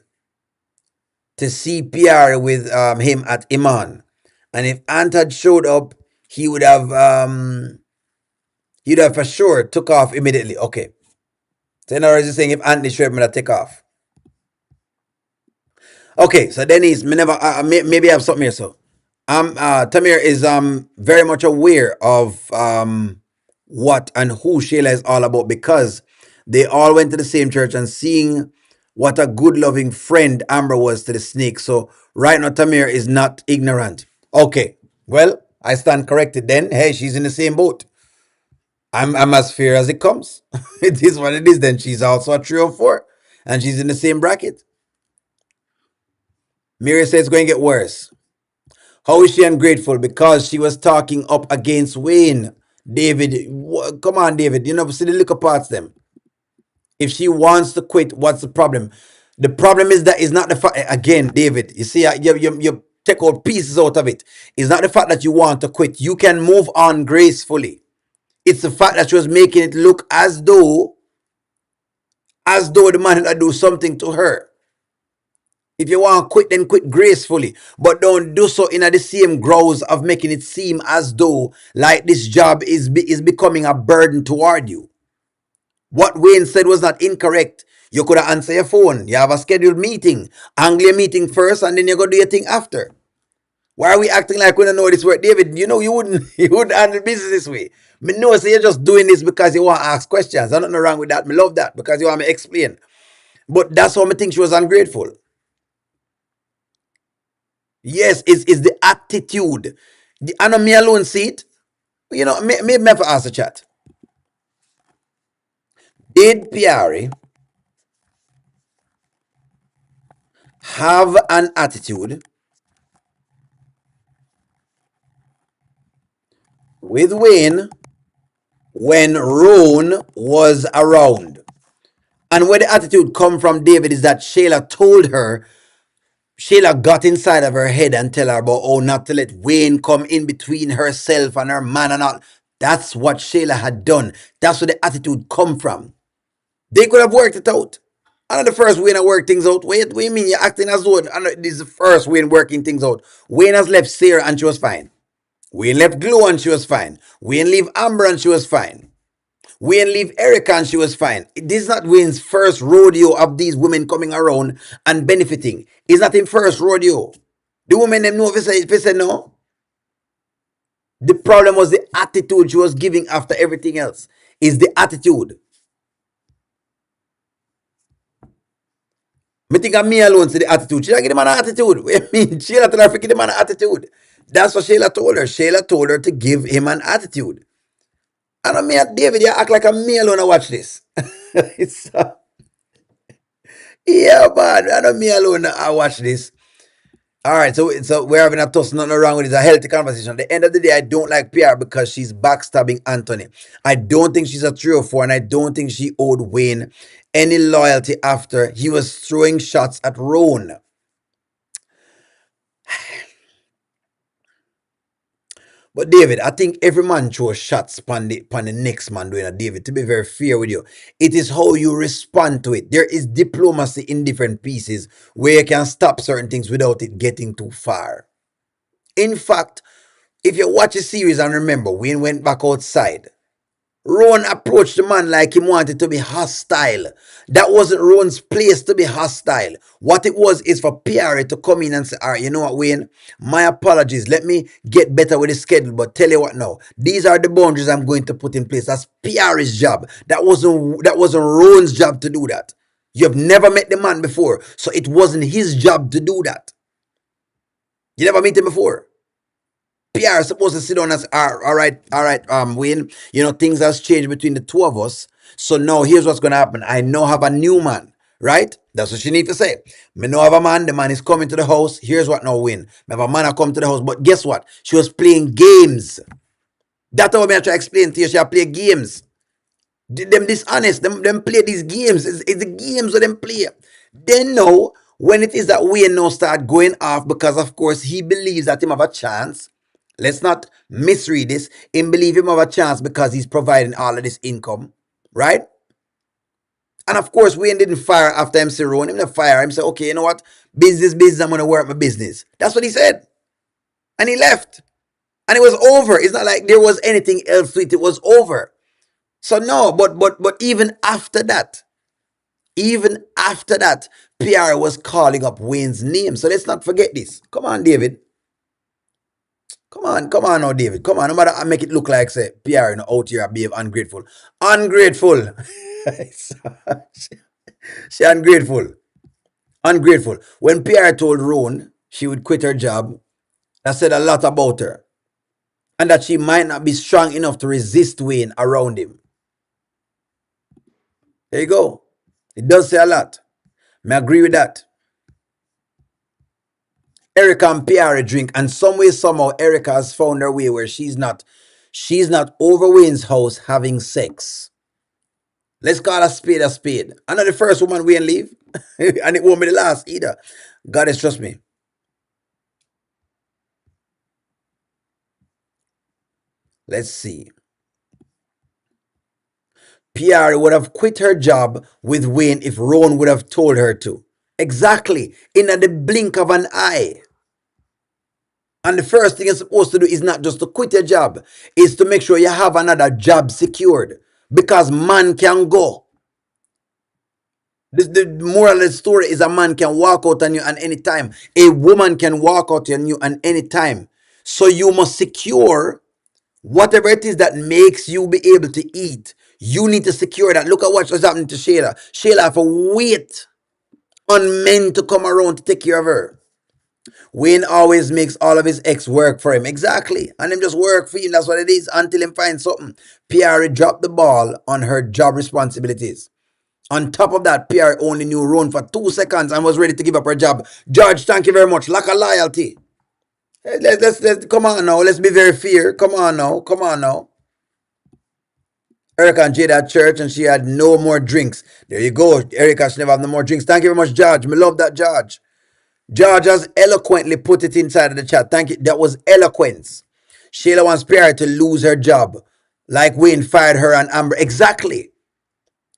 to see Pierre with him at Iman. And if Ant had showed up, he would have for sure took off immediately. Okay. So in other words, you're saying if Anthony showed up, I'm gonna take off. Okay, so Denise, me never maybe I have something here. So Tamir is very much aware of what and who Shayla is all about because they all went to the same church and seeing what a good loving friend Amber was to the snake. So right now Tamir is not ignorant. Okay. Well, I stand corrected then. Hey, she's in the same boat. I'm as fair as it comes. It is what it is. Then she's also a 3 or 4. And she's in the same bracket. Mary says it's going to get worse. How is she ungrateful? Because she was talking up against Wayne. David, come on, David. You never see the little parts them. If she wants to quit, what's the problem? The problem is that it's not the fact. Again, David, you see, you take all pieces out of it. It's not the fact that you want to quit. You can move on gracefully. It's the fact that she was making it look as though the man had do something to her. If you want to quit, then quit gracefully. But don't do so in the same grouse of making it seem as though like this job is becoming a burden toward you. What Wayne said was not incorrect. You could have answered your phone. You have a scheduled meeting. Angle your meeting first and then you go do your thing after. Why are we acting like we don't know this work? David, you know you wouldn't you wouldn't handle business this way. Me know so you're just doing this because you want to ask questions. There's nothing wrong with that. Me love that because you want me to explain. But that's how me think she was ungrateful. Yes, it's the attitude. I know me alone see it. You know, maybe me have to ask the chat. Did Piari have an attitude with Wayne when Roan was around? And where the attitude come from, David, is that Shayla got inside of her head and tell her about oh not to let Wayne come in between herself and her man and all. That's what Shayla had done. That's where the attitude come from. They could have worked it out. And the first Wayne work things out. Wait, what do you mean you're acting as though this is the first Wayne working things out? Wayne has left Sarah and she was fine. Wayne left Glow and she was fine. Wayne leave Amber and she was fine. Wayne leave Erica and she was fine. This is not Wayne's first rodeo of these women coming around and benefiting. It's not his first rodeo. The women them know if they say no. The problem was the attitude she was giving after everything else. Is the attitude. Me think of me alone see the attitude. She don't give the man an attitude. I mean, Shayla told her to give the man an attitude. That's what Shayla told her. Shayla told her to give him an attitude. And I mean, David, you act like a me alone to watch this. It's, yeah, man. I don't me alone I watch this. All right, so we're having a toss. Nothing wrong with it. It's a healthy conversation. At the end of the day, I don't like PR because she's backstabbing Anthony. I don't think she's a 3 or 4, and I don't think she owed Wayne any loyalty after he was throwing shots at Roan. But David, I think every man throws shots upon the next man doing it, David. To be very fair with you, it is how you respond to it. There is diplomacy in different pieces where you can stop certain things without it getting too far. In fact, if you watch a series and remember, Wayne went back outside. Rowan approached the man like he wanted to be hostile. That wasn't Rowan's place to be hostile. What it was is for Pierre to come in and say, all right, you know what, Wayne? My apologies. Let me get better with the schedule. But tell you what now, these are the boundaries I'm going to put in place. That's Pierre's job. That wasn't Rowan's job to do that. You've never met the man before, so it wasn't his job to do that. You never met him before. PR supposed to sit down and say, all right, Wayne, things has changed between the two of us. So now here's what's gonna happen. I now have a new man, right? That's what she need to say. Me now have a man, the man is coming to the house. Here's what now, Wayne. Me have a man come to the house, but guess what? She was playing games. That's how me I try to explain to you. She play games. Them dishonest, them play these games. It's the games that them play. Then now, when it is that Wayne now start going off because of course he believes that him have a chance. Let's not misread this. Him believe him have a chance because he's providing all of this income, right? And of course, Wayne didn't fire after MC Rowan. Him didn't fire him. Said, okay, you know what? Business, I'm gonna work my business. That's what he said. And he left. And it was over. It's not like there was anything else to it. It was over. So no, but even after that, PR was calling up Wayne's name. So let's not forget this. Come on, David. Come on now, David. Come on, no matter I make it look like say PR out here behave ungrateful. Ungrateful. She ungrateful. Ungrateful. When Pierre told Roan she would quit her job, that said a lot about her. And that she might not be strong enough to resist Wayne around him. There you go. It does say a lot. I agree with that. Erica and Pierre drink, and some way, somehow, Erica has found her way where she's not over Wayne's house having sex. Let's call a spade a spade. I'm not the first woman Wayne leave, and it won't be the last either. Goddess, trust me. Let's see. Pierre would have quit her job with Wayne if Rowan would have told her to. Exactly. In the blink of an eye. And the first thing you're supposed to do is not just to quit your job, is to make sure you have another job secured. Because man can go. The moral of the story is a man can walk out on you at any time. A woman can walk out on you at any time. So you must secure whatever it is that makes you be able to eat. You need to secure that. Look at what's happening to Shayla. Shayla have to wait on men to come around to take care of her. Wayne always makes all of his ex work for him. Exactly. And him just work for him. That's what it is until him find something. Pierre dropped the ball on her job responsibilities. On top of that, Pierre only knew Rowan for 2 seconds and was ready to give up her job. George, thank you very much. Lack of loyalty. Let's come on now. Let's be very fair. Come on now. Come on now. Erica and Jade at church and she had no more drinks. There you go. Erica should never have no more drinks. Thank you very much, George. Me love that, George. George has eloquently put it inside of the chat. Thank you. That was eloquence. Shayla wants Pierre to lose her job. Like Wayne fired her and Amber. Exactly.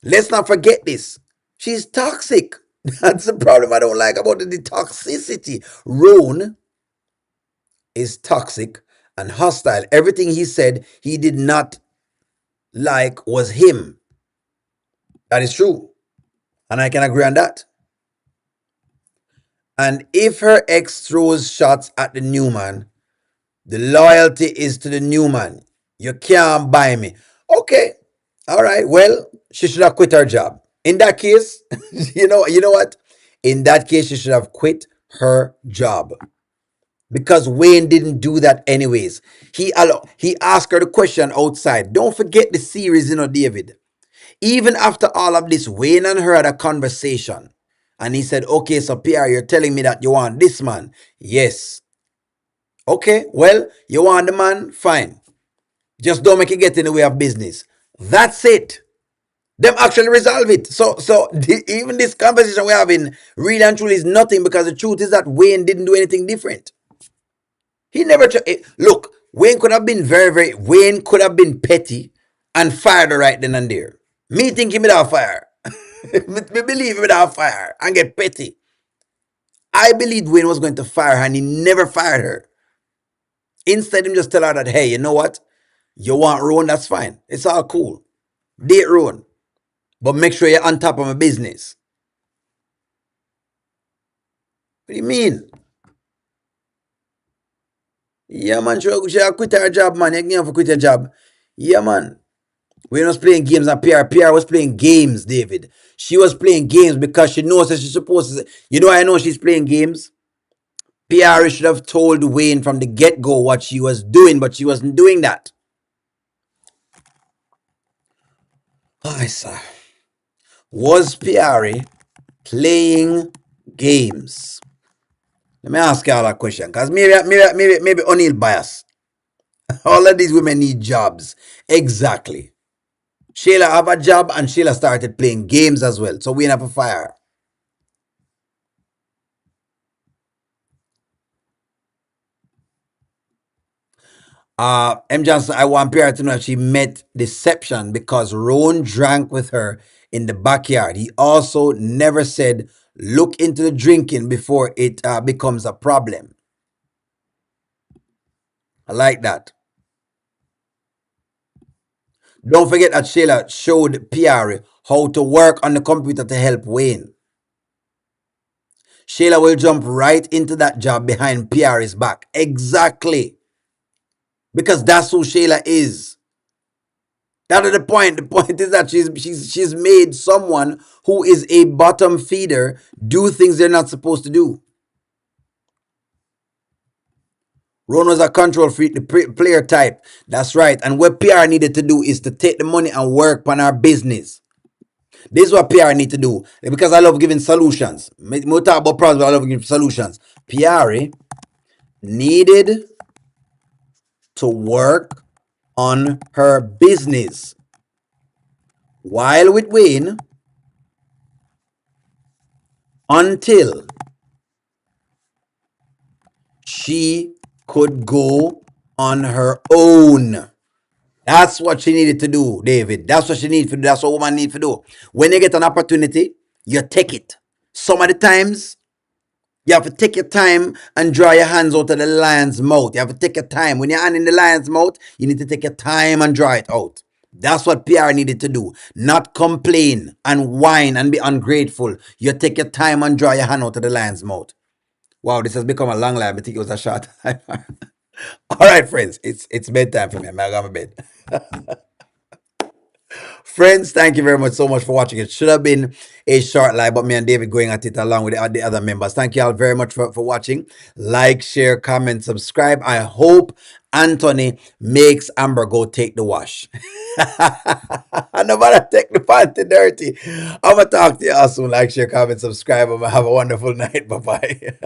Let's not forget this. She's toxic. That's the problem I don't like about the toxicity. Roan is toxic and hostile. Everything he said he did not like was him. That is true. And I can agree on that. And if her ex throws shots at the new man, the loyalty is to the new man. You can't buy me. Okay. All right. Well, she should have quit her job. In that case, you know what? In that case, she should have quit her job. Because Wayne didn't do that anyways. He asked her the question outside. Don't forget the series, David. Even after all of this, Wayne and her had a conversation. And he said, okay, so Pierre, you're telling me that you want this man. Yes. Okay, well, you want the man? Fine. Just don't make it get in the way of business. That's it. Them actually resolve it. Even this conversation we're having really and truly is nothing because the truth is that Wayne didn't do anything different. He never look, Wayne could have been Wayne could have been petty and fired her right then and there. Me think him without fire. Me believe him without fire and get petty. I believed Wayne was going to fire her and he never fired her. Instead, him just tell her that, hey, you know what? You want Rowan, that's fine. It's all cool. Date Rowan. But make sure you're on top of my business. What do you mean? Yeah, man, she quit her job, man. You can't quit your job. Yeah, man. We was playing games and Pierre was playing games, David. She was playing games because she knows that she's supposed to. You know I know she's playing games? Pierre should have told Wayne from the get-go what she was doing, but she wasn't doing that. I saw. Was Pierre playing games? Let me ask y'all a question, because maybe O'Neill bias. All of these women need jobs. Exactly. Shayla have a job and Shayla started playing games as well. So we have a fire. M. Johnson, I want Pierre to know she met deception because Rowan drank with her in the backyard. He also never said, look into the drinking before it becomes a problem. I like that. Don't forget that Shayla showed Pierre how to work on the computer to help Wayne. Shayla will jump right into that job behind Pierre's back. Exactly. Because that's who Shayla is. That is the point. The point is that she's made someone who is a bottom feeder do things they're not supposed to do. Ron was a control freak, the player type. That's right. And what PR needed to do is to take the money and work on our business. This is what PR need to do. Because I love giving solutions. We talk about problems, but I love giving solutions. PR needed to work on her business. While with Wayne, until she could go on her own. That's what she needed to do, David. That's what she needed to do. That's what woman need to do. When you get an opportunity, you take it. Some of the times, you have to take your time and draw your hands out of the lion's mouth. You have to take your time. When you're in the lion's mouth, you need to take your time and draw it out. That's what PR needed to do. Not complain and whine and be ungrateful. You take your time and draw your hand out of the lion's mouth. Wow, this has become a long line. I think it was a short time. All right, friends. It's bedtime for me. I'm going to bed. Friends, thank you very much so much for watching. It should have been a short live, but me and David going at it along with the other members. Thank you all very much for watching. Like, share, comment, subscribe. I hope Anthony makes Amber go take the wash. Nobody take the panty dirty. I'm going to talk to you all soon. Like, share, comment, subscribe. Have a wonderful night. Bye-bye.